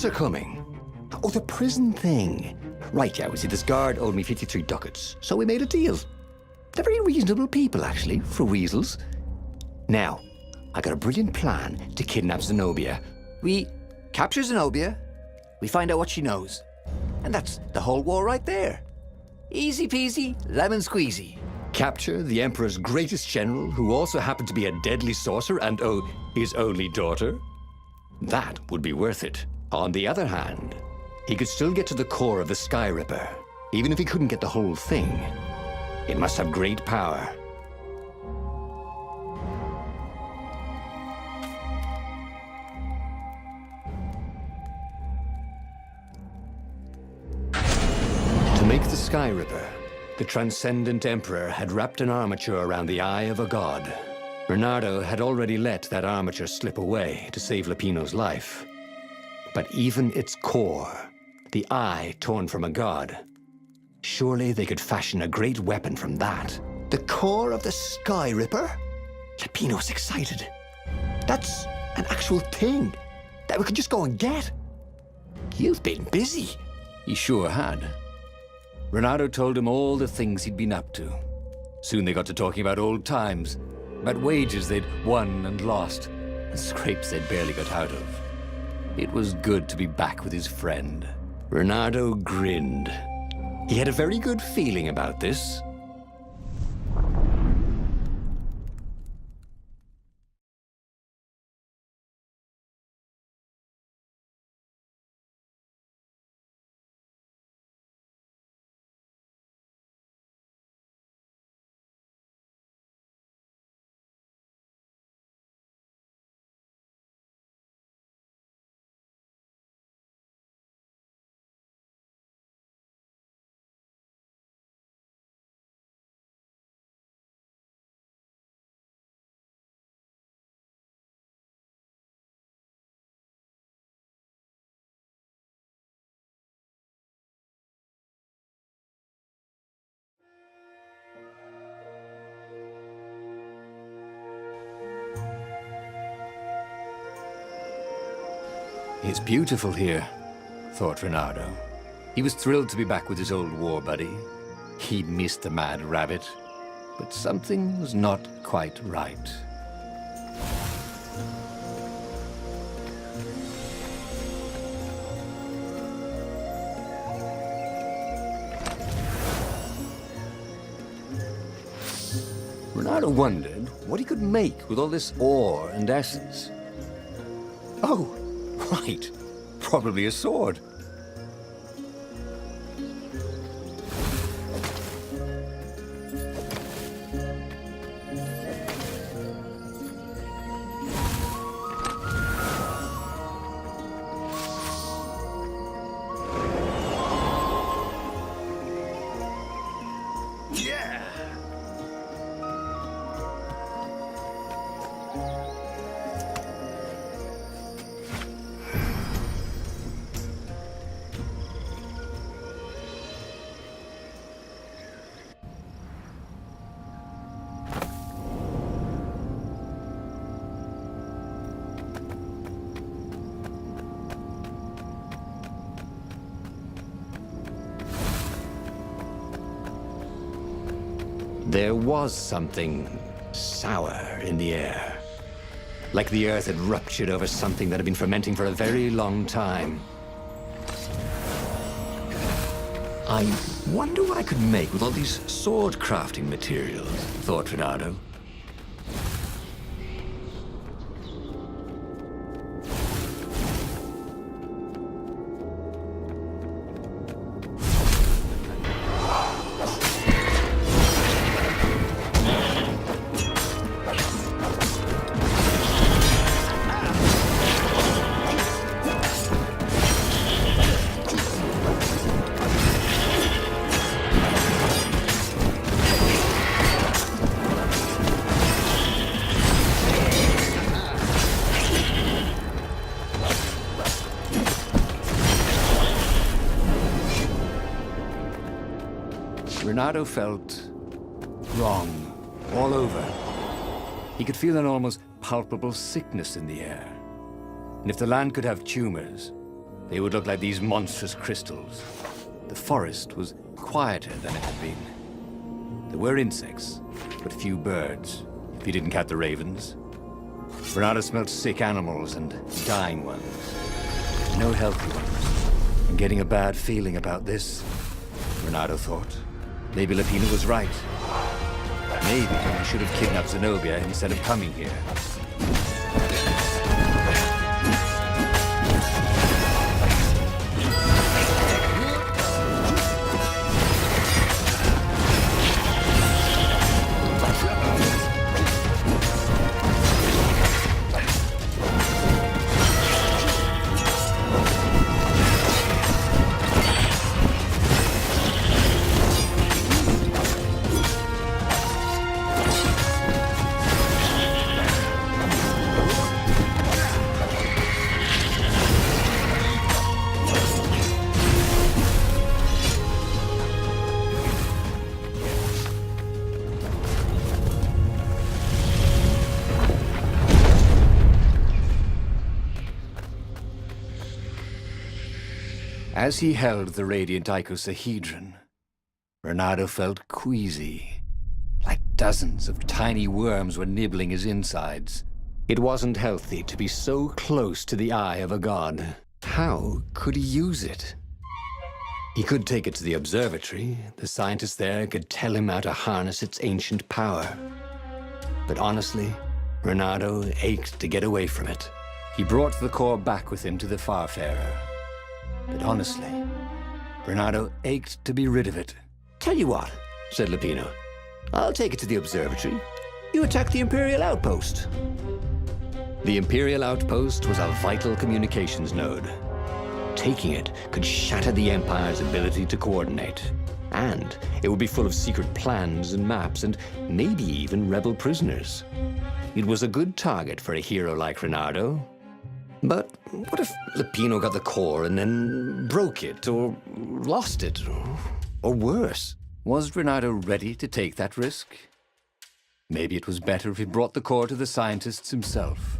are coming. Oh, the prison thing. Right, yeah, we see this guard owed me 53 ducats, so we made a deal. They're very reasonable people, actually, for weasels. Now, I got a brilliant plan to kidnap Zenobia. We capture Zenobia, we find out what she knows, and that's the whole war right there. Easy peasy, lemon squeezy. Capture the Emperor's greatest general, who also happened to be a deadly sorcerer and, oh, his only daughter? That would be worth it. On the other hand, he could still get to the core of the Sky Ripper, even if he couldn't get the whole thing. It must have great power. To make the Sky Ripper, the Transcendent Emperor had wrapped an armature around the eye of a god. Bernardo had already let that armature slip away to save Lupino's life. But even its core, the eye torn from a god, surely they could fashion a great weapon from that. The core of the Sky Ripper? Lupino's excited. That's an actual thing that we could just go and get. You've been busy. He sure had. Bernardo told him all the things he'd been up to. Soon they got to talking about old times, about wages they'd won and lost, and scrapes they'd barely got out of. It was good to be back with his friend. Bernardo grinned. He had a very good feeling about this. It's beautiful here, thought Bernardo. He was thrilled to be back with his old war buddy. He'd missed the mad rabbit, but something was not quite right. Bernardo wondered what he could make with all this ore and essence. Oh, right. Probably a sword. There was something sour in the air. Like the earth had ruptured over something that had been fermenting for a very long time. I wonder what I could make with all these sword crafting materials, thought Bernardo. Bernardo felt wrong all over. He could feel an almost palpable sickness in the air. And if the land could have tumors, they would look like these monstrous crystals. The forest was quieter than it had been. There were insects, but few birds, if you didn't count the ravens. Renato smelled sick animals and dying ones. No healthy ones. And getting a bad feeling about this, Renato thought. Maybe Lupino was right. Maybe I should have kidnapped Zenobia instead of coming here. As he held the radiant icosahedron, Renato felt queasy, like dozens of tiny worms were nibbling his insides. It wasn't healthy to be so close to the eye of a god. How could he use it? He could take it to the observatory. The scientists there could tell him how to harness its ancient power. But honestly, Renato ached to get away from it. He brought the core back with him to the Farfarer. But honestly, Renato ached to be rid of it. Tell you what, said Lupino. I'll take it to the observatory. You attack the Imperial outpost. The Imperial outpost was a vital communications node. Taking it could shatter the Empire's ability to coordinate. And it would be full of secret plans and maps and maybe even rebel prisoners. It was a good target for a hero like Renato. But what if Lupino got the core and then broke it, or lost it, or worse? Was Renato ready to take that risk? Maybe it was better if he brought the core to the scientists himself.